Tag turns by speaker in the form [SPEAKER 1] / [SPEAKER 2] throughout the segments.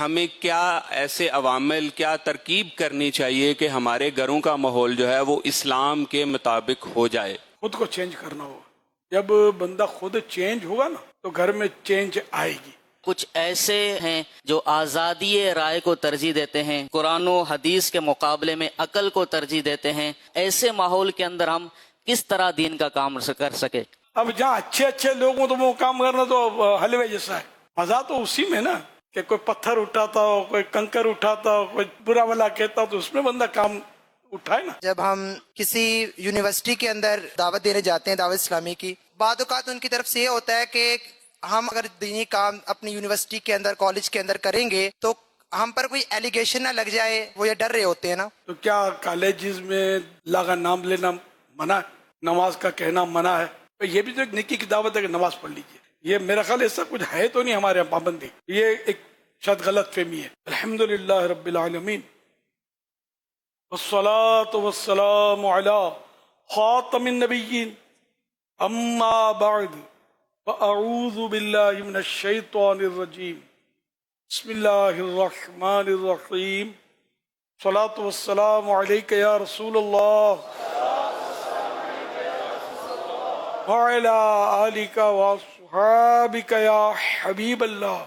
[SPEAKER 1] ہمیں کیا ایسے عوامل، کیا ترکیب کرنی چاہیے کہ ہمارے گھروں کا ماحول جو ہے وہ اسلام کے مطابق ہو جائے؟
[SPEAKER 2] خود کو چینج کرنا ہوگا. جب بندہ خود چینج ہوگا نا تو گھر میں چینج آئے گی.
[SPEAKER 3] کچھ ایسے ہیں جو آزادی رائے کو ترجیح دیتے ہیں، قرآن و حدیث کے مقابلے میں عقل کو ترجیح دیتے ہیں. ایسے ماحول کے اندر ہم کس طرح دین کا کام کر سکے؟
[SPEAKER 2] اب جہاں اچھے اچھے لوگ ہوں تو وہ کام کرنا تو حلوے جیسا ہے. مزہ تو اسی میں نا کہ کوئی پتھر اٹھاتا ہو، کوئی کنکر اٹھاتا ہو، کوئی برا بلا کہتا ہو، تو اس میں بندہ کام اٹھائے نا.
[SPEAKER 4] جب ہم کسی یونیورسٹی کے اندر دعوت دینے جاتے ہیں، دعوت اسلامی کی، بعض اوقات ان کی طرف سے یہ ہوتا ہے کہ ہم اگر دینی کام اپنی یونیورسٹی کے اندر، کالج کے اندر کریں گے تو ہم پر کوئی ایلیگیشن نہ لگ جائے، وہ یہ ڈر رہے ہوتے ہیں نا.
[SPEAKER 2] تو کیا کالجز میں اللہ کا نام لینا منع ہے؟ نماز کا کہنا منع ہے؟ یہ بھی تو ایک نیکی کی دعوت ہے کہ نماز پڑھ لیجیے. یہ میرا خیال ایسا کچھ ہے تو نہیں ہمارے یہاں پابندی، یہ ایک شاید غلط فہمی ہے. الحمدللہ رب العالمین والصلاة والسلام على خاتم النبیین اما بعد فاعوذ باللہ من الشیطان الرجیم بسم اللہ الرحمن الرحیم صلاة والسلام علیک یا رسول اللہ وعلی آلک واصحابک یا حبیب اللہ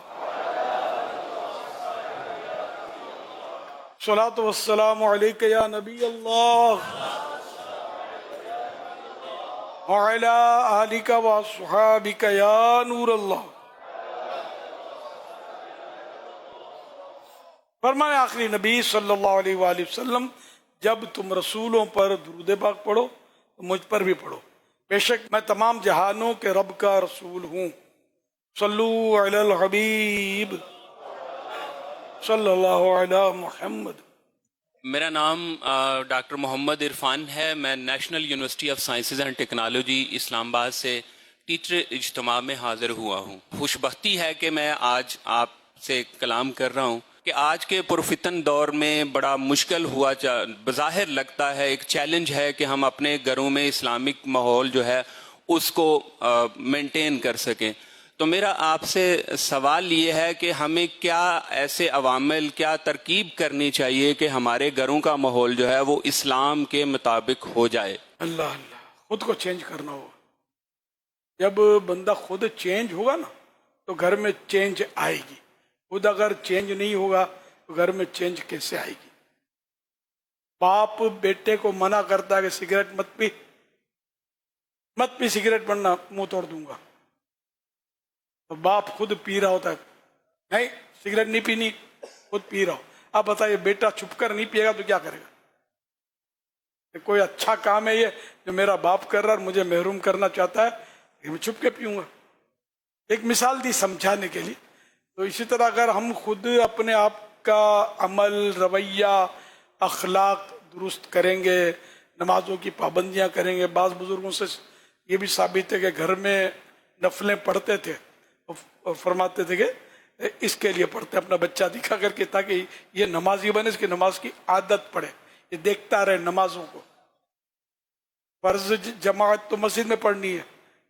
[SPEAKER 2] صلاۃ والسلام علیک یا نبی اللہ وعلی آلک واصحابک یا نور اللہ. فرمایا آخری نبی صلی اللہ علیہ وآلہ وسلم، جب تم رسولوں پر درود پاک پڑھو تو مجھ پر بھی پڑھو، بے شک میں تمام جہانوں کے رب کا رسول ہوں. صلو علی الحبیب صلی اللہ علی محمد.
[SPEAKER 1] میرا نام ڈاکٹر محمد عرفان ہے. میں National University of Sciences and Technology Islamabad سے ٹیچر اجتماع میں حاضر ہوا ہوں. خوش بختی ہے کہ میں آج آپ سے کلام کر رہا ہوں کہ آج کے پرفتن دور میں بڑا مشکل ہوا بظاہر لگتا ہے، ایک چیلنج ہے کہ ہم اپنے گھروں میں اسلامک ماحول جو ہے اس کو مینٹین کر سکیں. تو میرا آپ سے سوال یہ ہے کہ ہمیں کیا ایسے عوامل، کیا ترکیب کرنی چاہیے کہ ہمارے گھروں کا ماحول جو ہے وہ اسلام کے مطابق ہو جائے؟
[SPEAKER 2] اللہ خود کو چینج کرنا ہوگا. جب بندہ خود چینج ہوگا نا تو گھر میں چینج آئے گی. خود اگر چینج نہیں ہوگا تو گھر میں چینج کیسے آئے گی؟ باپ بیٹے کو منع کرتا ہے کہ سگریٹ مت پی سگریٹ ورنہ منہ توڑ دوں گا. تو باپ خود پی رہا ہوتا ہے، نہیں سگریٹ نہیں پینی، خود پی رہا ہو. اب بتائیے بیٹا چھپ کر نہیں پیے گا تو کیا کرے گا؟ کوئی اچھا کام ہے یہ جو میرا باپ کر رہا ہے اور مجھے محروم کرنا چاہتا ہے، میں چھپ کے پیوں گا. ایک مثال دی سمجھانے کے لیے. تو اسی طرح اگر ہم خود اپنے آپ کا عمل، رویہ، اخلاق درست کریں گے، نمازوں کی پابندیاں کریں گے. بعض بزرگوں سے یہ بھی ثابت ہے کہ گھر میں نفلیں پڑھتے تھے، فرماتے تھے کہ اس کے لیے پڑھتے اپنا بچہ دکھا کر کے تاکہ یہ نمازی بنے، اس کی نماز کی عادت پڑے، یہ دیکھتا رہے نمازوں کو. فرض جماعت تو مسجد میں پڑھنی ہے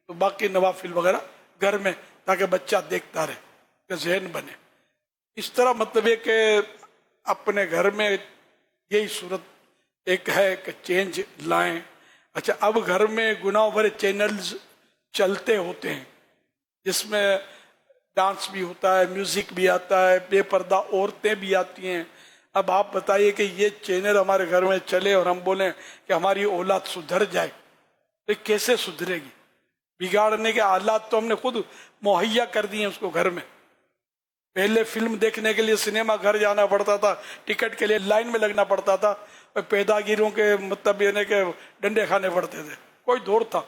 [SPEAKER 2] تو باقی نوافل وغیرہ گھر میں، تاکہ بچہ دیکھتا رہے، کہ ذہن بنے. اس طرح مطلب یہ کہ اپنے گھر میں یہی صورت ایک ہے کہ چینج لائیں. اچھا، اب گھر میں گناہ بھرے چینلز چلتے ہوتے ہیں جس میں ڈانس بھی ہوتا ہے، میوزک بھی آتا ہے، بے پردہ عورتیں بھی آتی ہیں. اب آپ بتائیے کہ یہ چینل ہمارے گھر میں چلے اور ہم بولیں کہ ہماری اولاد سدھر جائے، تو کیسے سدھرے گی؟ بگاڑنے کے آلات تو ہم نے خود مہیا کر دیے اس کو گھر میں. پہلے فلم دیکھنے کے لیے سنیما گھر جانا پڑتا تھا، ٹکٹ کے لیے لائن میں لگنا پڑتا تھا، اور پیداگیروں کے مطلب یہ کہ ڈنڈے کھانے پڑتے تھے. کوئی دور تھا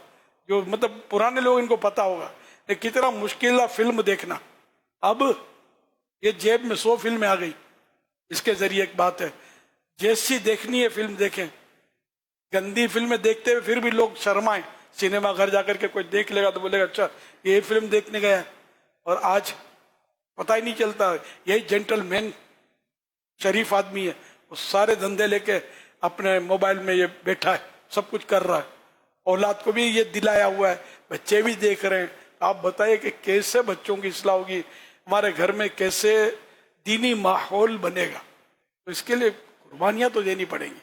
[SPEAKER 2] جو مطلب پرانے لوگ ان کو پتا ہوگا کہ کتنا مشکل ہے فلم دیکھنا. اب یہ جیب میں 100 فلمیں آ گئی. اس کے ذریعے ایک بات ہے، جیسی دیکھنی ہے فلم دیکھیں. گندی فلمیں دیکھتے ہوئے پھر بھی لوگ شرمائیں، سنیما گھر جا کر کے کوئی دیکھ لے گا تو بولے گا اچھا یہ فلم دیکھنے گیا ہے. اور آج پتہ ہی نہیں چلتا. یہی جینٹل مین شریف آدمی ہے، وہ سارے دھندے لے کے اپنے موبائل میں یہ بیٹھا ہے، سب کچھ کر رہا ہے. اولاد کو بھی یہ دلایا ہوا ہے، بچے بھی دیکھ رہے ہیں. آپ بتائیے کہ کیسے بچوں کی اصلاح ہوگی؟ ہمارے گھر میں کیسے دینی ماحول بنے گا. تو اس کے لیے قربانیاں تو دینی پڑیں گی.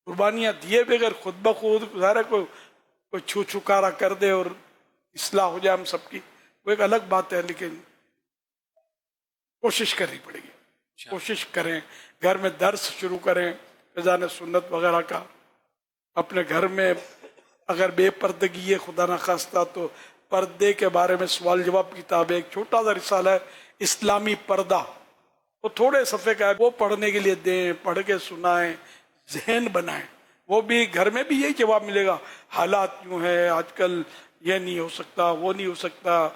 [SPEAKER 2] قربانیاں دیے بغیر خود بخود ظاہر ہے کوئی چھو چھکارا کر دے اور اصلاح ہو جائے ہم سب کی، وہ ایک الگ بات ہے، لیکن کوشش کرنی پڑے گی. کوشش کریں، گھر میں درس شروع کریں فضان سنت وغیرہ کا. اپنے گھر میں اگر بے پردگی ہے خدا نخواستہ تو پردے کے بارے میں سوال جواب کتاب ہے، ایک چھوٹا سا رسالہ ہے اسلامی پردہ، وہ تھوڑے صفحے کا ہے، وہ پڑھنے کے لیے دیں، پڑھ کے سنائیں، ذہن بنائیں. وہ بھی گھر میں بھی یہی جواب ملے گا، حالات یوں ہے آج کل، یہ نہیں ہو سکتا، وہ نہیں ہو سکتا،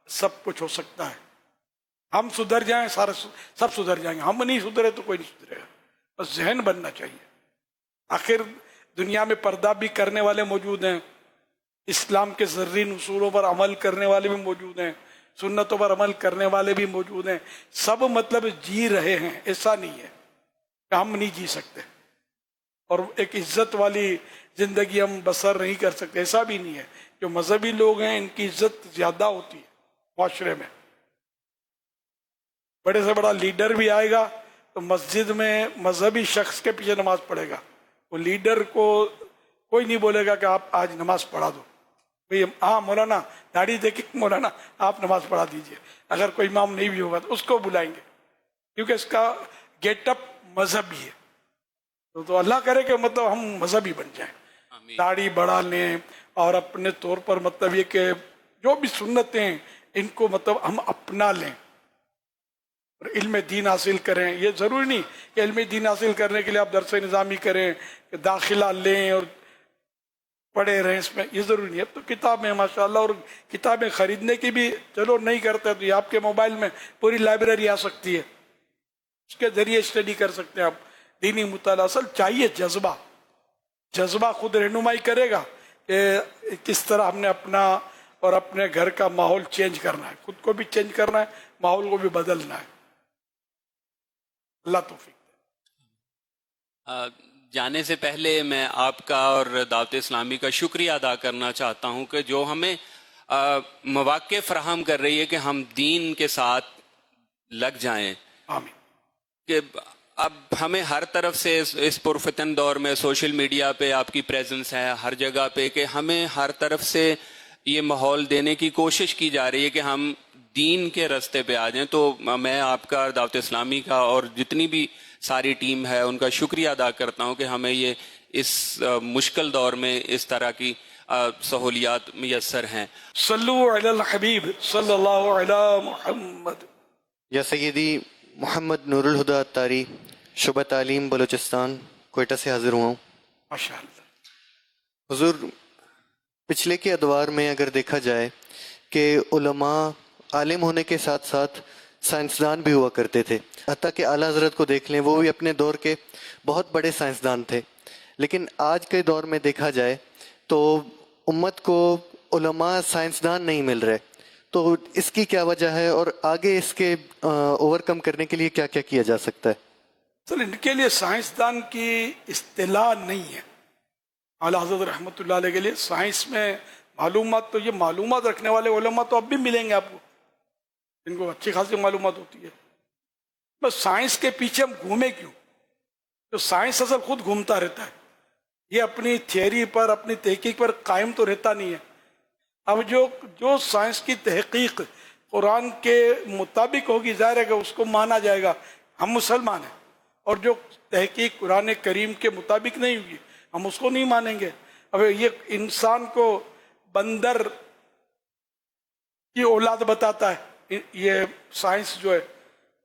[SPEAKER 2] سب کچھ ہو سکتا ہے. ہم سدھر جائیں سارے سب سدھر جائیں گے، ہم نہیں سدھرے تو کوئی نہیں سدھرے گا. بس ذہن بننا چاہیے. آخر دنیا میں پردہ بھی کرنے والے موجود ہیں، اسلام کے زرعی اصولوں پر عمل کرنے والے بھی موجود ہیں، سنتوں پر عمل کرنے والے بھی موجود ہیں. سب مطلب جی رہے ہیں، ایسا نہیں ہے کہ ہم نہیں جی سکتے اور ایک عزت والی زندگی ہم بسر نہیں کر سکتے، ایسا بھی نہیں ہے. جو مذہبی لوگ ہیں ان کی عزت زیادہ ہوتی ہے معاشرے میں. بڑے سے بڑا لیڈر بھی آئے گا تو مسجد میں مذہبی شخص کے پیچھے نماز پڑھے گا، وہ لیڈر کو کوئی نہیں بولے گا کہ آپ آج نماز پڑھا دو. بھئی ہاں مولانا داڑھی دیکھیں، مولانا آپ نماز پڑھا دیجئے. اگر کوئی امام نہیں بھی ہوگا تو اس کو بلائیں گے، کیونکہ اس کا گیٹ اپ مذہبی ہے. تو اللہ کرے کہ مطلب ہم مذہبی بن جائیں، داڑھی بڑھا لیں اور اپنے طور پر مطلب یہ کہ جو بھی سنتیں ہیں ان کو مطلب ہم اپنا لیں اور علم دین حاصل کریں. یہ ضروری نہیں کہ علم دین حاصل کرنے کے لیے آپ درس نظامی کریں، کہ داخلہ لیں اور پڑھے رہیں اس میں، یہ ضروری نہیں. اب تو کتابیں ماشاءاللہ، اور کتابیں خریدنے کی بھی چلو نہیں کرتے تو یہ آپ کے موبائل میں پوری لائبریری آ سکتی ہے، اس کے ذریعے اسٹڈی کر سکتے ہیں آپ. دینی مطالعہ اصل چاہیے جذبہ، جذبہ خود رہنمائی کرے گا کہ کس طرح ہم نے اپنا اور اپنے گھر کا ماحول چینج کرنا ہے، خود کو بھی چینج کرنا ہے، ماحول کو بھی بدلنا ہے. اللہ توفیق دے.
[SPEAKER 1] جانے سے پہلے میں آپ کا اور دعوت اسلامی کا شکریہ ادا کرنا چاہتا ہوں کہ جو ہمیں مواقع فراہم کر رہی ہے کہ ہم دین کے ساتھ لگ جائیں.
[SPEAKER 2] آمین.
[SPEAKER 1] کہ اب ہمیں ہر طرف سے اس پرفتن دور میں سوشل میڈیا پہ آپ کی پریزنس ہے ہر جگہ پہ، کہ ہمیں ہر طرف سے یہ ماحول دینے کی کوشش کی جا رہی ہے کہ ہم دین کے راستے پہ آ جائیں. تو میں آپ کا دعوت اسلامی کا اور جتنی بھی ساری ٹیم ہے ان کا شکریہ ادا کرتا ہوں کہ ہمیں یہ اس مشکل دور میں اس طرح کی سہولیات میسر ہیں.
[SPEAKER 2] صلو علی الحبیب صلی اللہ علی محمد.
[SPEAKER 5] یا سیدی محمد نور الہدی اتاری، شعبہ تعلیم بلوچستان کوئٹہ سے حاضر ہوا ہوں.
[SPEAKER 2] ماشاء اللہ.
[SPEAKER 5] حضور، پچھلے کے ادوار میں اگر دیکھا جائے کہ علماء عالم ہونے کے ساتھ ساتھ سائنسدان بھی ہوا کرتے تھے، حتیٰ کہ اعلیٰ حضرت کو دیکھ لیں، وہ بھی اپنے دور کے بہت بڑے سائنسدان تھے. لیکن آج کے دور میں دیکھا جائے تو امت کو علماء سائنسدان نہیں مل رہے. تو اس کی کیا وجہ ہے اور آگے اس کے اوور کم کرنے کے لیے کیا کیا کیا جا سکتا ہے؟
[SPEAKER 2] سر ان کے لیے سائنسدان کی اصطلاح نہیں ہے. اعلیٰ حضرت رحمۃ اللہ علیہ کے لیے سائنس میں معلومات، تو یہ معلومات رکھنے والے علماء تو اب بھی ملیں گے آپ کو، ان کو اچھی خاصی معلومات ہوتی ہے. بس سائنس کے پیچھے ہم گھومیں کیوں؟ تو سائنس اصل خود گھومتا رہتا ہے، یہ اپنی تھیوری پر اپنی تحقیق پر قائم تو رہتا نہیں ہے. اب جو سائنس کی تحقیق قرآن کے مطابق ہوگی ظاہر ہے کہ اس کو مانا جائے گا، ہم مسلمان ہیں. اور جو تحقیق قرآن کریم کے مطابق نہیں ہوگی ہم اس کو نہیں مانیں گے. اب یہ انسان کو بندر کی اولاد بتاتا ہے یہ سائنس جو ہے،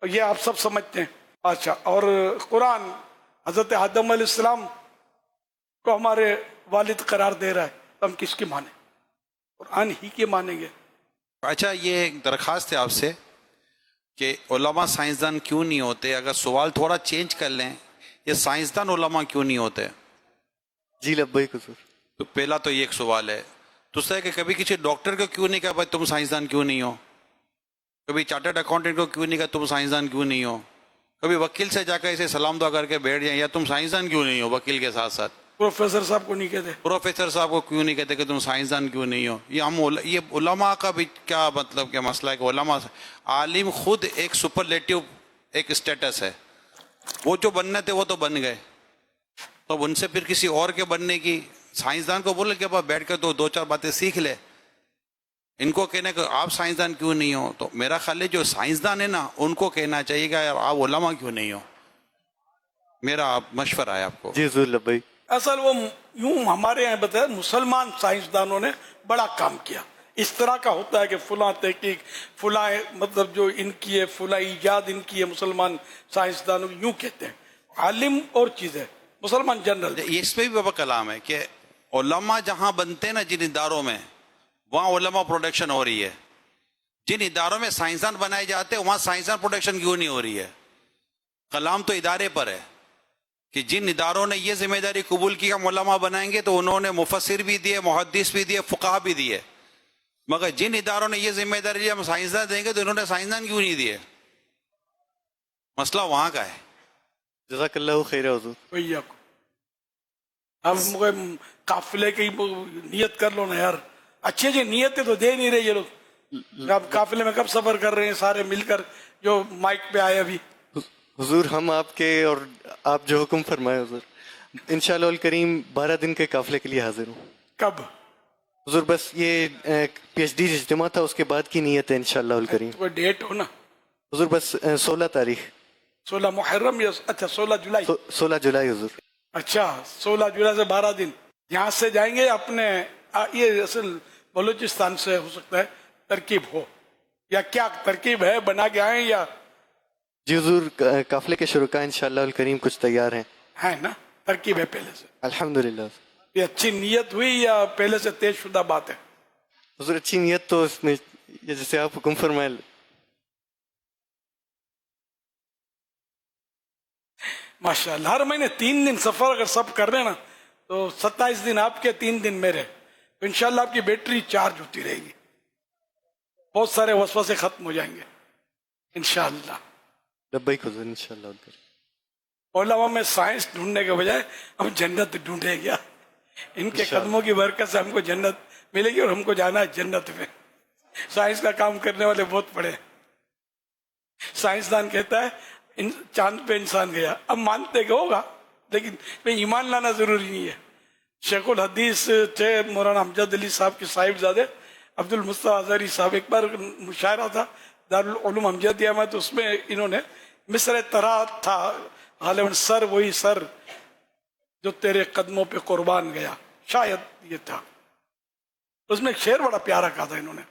[SPEAKER 2] یہ آپ سب سمجھتے ہیں. اچھا، اور قرآن حضرت آدم علیہ السلام کو ہمارے والد قرار دے رہا ہے، تو ہم کس کی مانیں؟ قرآن ہی کی مانیں گے.
[SPEAKER 6] اچھا، یہ ایک درخواست ہے آپ سے کہ علماء سائنسدان کیوں نہیں ہوتے؟ اگر سوال تھوڑا چینج کر لیں، یہ سائنسدان علماء کیوں نہیں ہوتے؟
[SPEAKER 5] جی لبیک حضور.
[SPEAKER 6] تو پہلا تو یہ ایک سوال ہے. دوسرا ہے کہ کبھی کسی ڈاکٹر کو کیوں نہیں کہا بھائی تم سائنسدان کیوں نہیں ہو؟ کبھی چارٹرڈ اکاؤنٹنٹ کو کیوں نہیں کہا تم سائنسدان کیوں نہیں ہو؟ کبھی وکیل سے جا کر اسے سلام دعا کر کے بیٹھ جائیں یا تم سائنسدان کیوں نہیں ہو؟ وکیل کے ساتھ ساتھ
[SPEAKER 2] پروفیسر صاحب کو نہیں کہتے،
[SPEAKER 6] پروفیسر صاحب کو کیوں نہیں کہتے کہ تم سائنسدان کیوں نہیں ہو؟ یہ علماء کا بھی کیا مطلب کیا مسئلہ ہے کہ علماء عالم خود ایک سپرلیٹو ایک اسٹیٹس ہے. وہ جو بننے تھے وہ تو بن گئے, تو اب ان سے پھر کسی اور کے بننے کی, سائنسدان کو بولے کہ اب بیٹھ کر تو 2-4 باتیں سیکھ لے. ان کو کہنا کہ آپ سائنسدان کیوں نہیں ہو, تو میرا خیال ہے جو سائنسدان ہے نا ان کو کہنا چاہیے کہ آپ علماء کیوں نہیں ہو. میرا مشورہ ہے آپ کو.
[SPEAKER 5] جی حضور لبیک.
[SPEAKER 2] اصل وہ یوں ہمارے یہاں بتایا مسلمان سائنسدانوں نے بڑا کام کیا. اس طرح کا ہوتا ہے کہ فلاں تحقیق, فلاں مطلب جو ان کی ہے, فلاں ایجاد ان کی ہے, مسلمان سائنسدانوں یوں کہتے ہیں. عالم اور چیز ہے, مسلمان جنرل.
[SPEAKER 6] یہ اس پہ بھی بابا کلام ہے کہ علماء جہاں بنتے ہیں نا جن اداروں میں, وہاں علماء پروڈکشن ہو رہی ہے. جن اداروں میں سائنسدان بنائے جاتے ہیں وہاں سائنسدان پروڈکشن کیوں نہیں ہو رہی ہے. کلام تو ادارے پر ہے کہ جن اداروں نے یہ ذمہ داری قبول کی ہم علماء بنائیں گے تو انہوں نے مفسر بھی دیے, محدث بھی دیے, فقہ بھی دیے. مگر جن اداروں نے یہ ذمہ داری لی ہم سائنسدان دیں گے تو انہوں نے سائنسدان کیوں نہیں دیے. مسئلہ وہاں کا ہے.
[SPEAKER 5] جزاک اللہ خیر حضور.
[SPEAKER 2] بھیا کو اب مجھے قافلے کی نیت کر لو نا یار. اچھی اچھی نیتیں تو دے نہیں رہے یہ لوگ. اب قافلے میں کب سفر کر رہے ہیں سارے مل کر جو مائک پہ آئے ابھی.
[SPEAKER 5] حضور ہم آپ کے اور آپ جو حکم فرمائے حضور, انشاءاللہ الکریم 12 دن کے قافلے کے لیے حاضر ہوں.
[SPEAKER 2] کب؟
[SPEAKER 5] حضور بس یہ پی ایچ ڈی اجتماع تھا, اس کے بعد کی نیت ہے انشاءاللہ الکریم.
[SPEAKER 2] کوئی ڈیٹ ہو نا.
[SPEAKER 5] حضور بس 16 تاریخ,
[SPEAKER 2] 16 محرم یا اچھا 16 جولائی.
[SPEAKER 5] 16 جولائی حضور.
[SPEAKER 2] اچھا 16 جولائی سے 12 دن. یہاں سے جائیں گے اپنے, یہ اصل بلوچستان سے ہو سکتا ہے ترکیب ہو, یا کیا ترکیب ہے بنا کے آئیں یا؟
[SPEAKER 5] جی حضور قافلے کے شرکاء انشاءاللہ الکریم کچھ تیار ہیں.
[SPEAKER 2] ہے نا, ترکیب ہے پہلے سے.
[SPEAKER 5] الحمدللہ.
[SPEAKER 2] یہ اچھی نیت ہوئی یا پہلے سے طے شدہ بات ہے؟
[SPEAKER 5] حضور اچھی نیت تو اس میں جیسے آپ حکم فرمائے.
[SPEAKER 2] ماشاء اللہ. ہر مہینے 3 دن سفر اگر سب کر رہے ہیں نا تو 27 دن آپ کے, 3 دن میرے, تو انشاءاللہ آپ کی بیٹری چارج ہوتی رہے گی. بہت سارے وسوسے ختم ہو جائیں گے انشاءاللہ.
[SPEAKER 5] لبیک حضور انشاءاللہ.
[SPEAKER 2] علماء میں سائنس ڈھونڈنے کے بجائے ہم جنت ڈھونڈے گیا. ان کے قدموں کی برکت سے ہم کو جنت ملے گی اور ہم کو جانا ہے جنت میں. سائنس کا کام کرنے والے بہت پڑے. سائنسدان کہتا ہے چاند پہ انسان گیا. اب مانتے کہ ہوگا لیکن ایمان لانا ضروری نہیں ہے. شیخ الحدیث تھے مولانا امجد علی صاحب کے صاحبزادے عبد المصطفیٰ ازہری صاحب. ایک بار مشاعرہ تھا دارالعلوم امجدیہ میں, تو اس میں انہوں نے مصر طرح تھا غالباً سر وہی سر جو تیرے قدموں پہ قربان گیا, شاید یہ تھا. اس میں ایک شعر بڑا پیارا کہا تھا انہوں نے.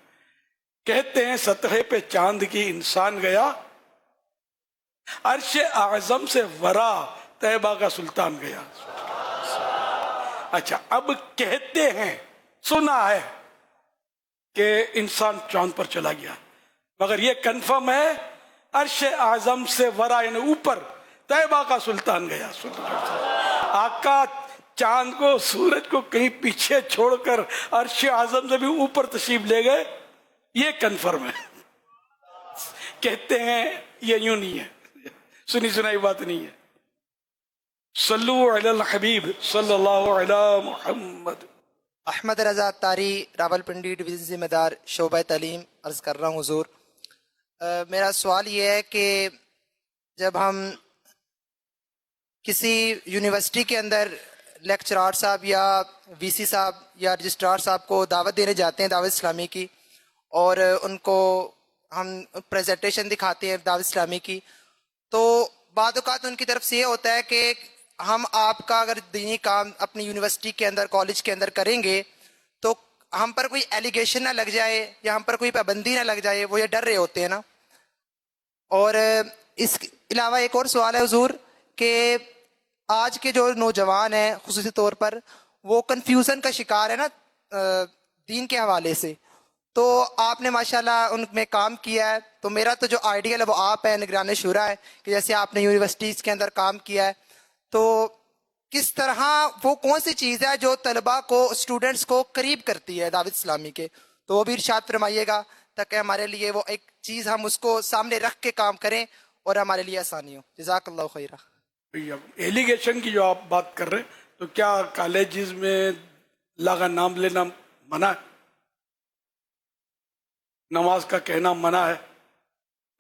[SPEAKER 2] کہتے ہیں سطح پہ چاند کی انسان گیا, عرش اعظم سے ورا طیبہ کا سلطان گیا. اچھا اب کہتے ہیں, سنا ہے کہ انسان چاند پر چلا گیا, مگر یہ کنفرم ہے عرش اعظم سے ورا یعنی اوپر طیبہ کا سلطان گیا. آقا چاند کو سورج کو کہیں پیچھے چھوڑ کر عرش اعظم سے بھی اوپر تشریف لے گئے, یہ کنفرم ہے. کہتے ہیں یہ یوں نہیں ہے, سنی سنائی بات نہیں ہے. صلو علی الحبیب صلی اللہ علی محمد.
[SPEAKER 4] احمد رضا تاری راول پنڈی ڈویژن ذمہ دار شعبہ تعلیم عرض کر رہا ہوں حضور. میرا سوال یہ ہے کہ جب ہم کسی یونیورسٹی کے اندر لیکچرار صاحب یا وی سی صاحب یا رجسٹرار صاحب کو دعوت دینے جاتے ہیں دعوت اسلامی کی, اور ان کو ہم پریزنٹیشن دکھاتے ہیں دعوت اسلامی کی, تو بعض اوقات ان کی طرف سے یہ ہوتا ہے کہ ہم آپ کا اگر دینی کام اپنی یونیورسٹی کے اندر کالج کے اندر کریں گے تو ہم پر کوئی ایلیگیشن نہ لگ جائے یا ہم پر کوئی پابندی نہ لگ جائے, وہ یہ ڈر رہے ہوتے ہیں نا. اور اس کے علاوہ ایک اور سوال ہے حضور کہ آج کے جو نوجوان ہیں خصوصی طور پر وہ کنفیوژن کا شکار ہے نا دین کے حوالے سے. تو آپ نے ماشاءاللہ ان میں کام کیا ہے, تو میرا تو جو آئیڈیل ہے وہ آپ ہیں نگران شورا ہے کہ جیسے آپ نے یونیورسٹیز کے اندر کام کیا ہے, تو کس طرح وہ کون سی چیز ہے جو طلباء کو اسٹوڈنٹس کو قریب کرتی ہے دعوت اسلامی کے, تو وہ بھی ارشاد فرمائیے گا تاکہ ہمارے لیے وہ ایک چیز ہم اس کو سامنے رکھ کے کام کریں اور ہمارے لیے آسانی ہو. جزاک اللہ خیرہ.
[SPEAKER 2] ایلیگیشن کی جو آپ بات کر رہے ہیں تو کیا کالجز میں اللہ کا نام لینا منع ہے؟ نماز کا کہنا منع ہے؟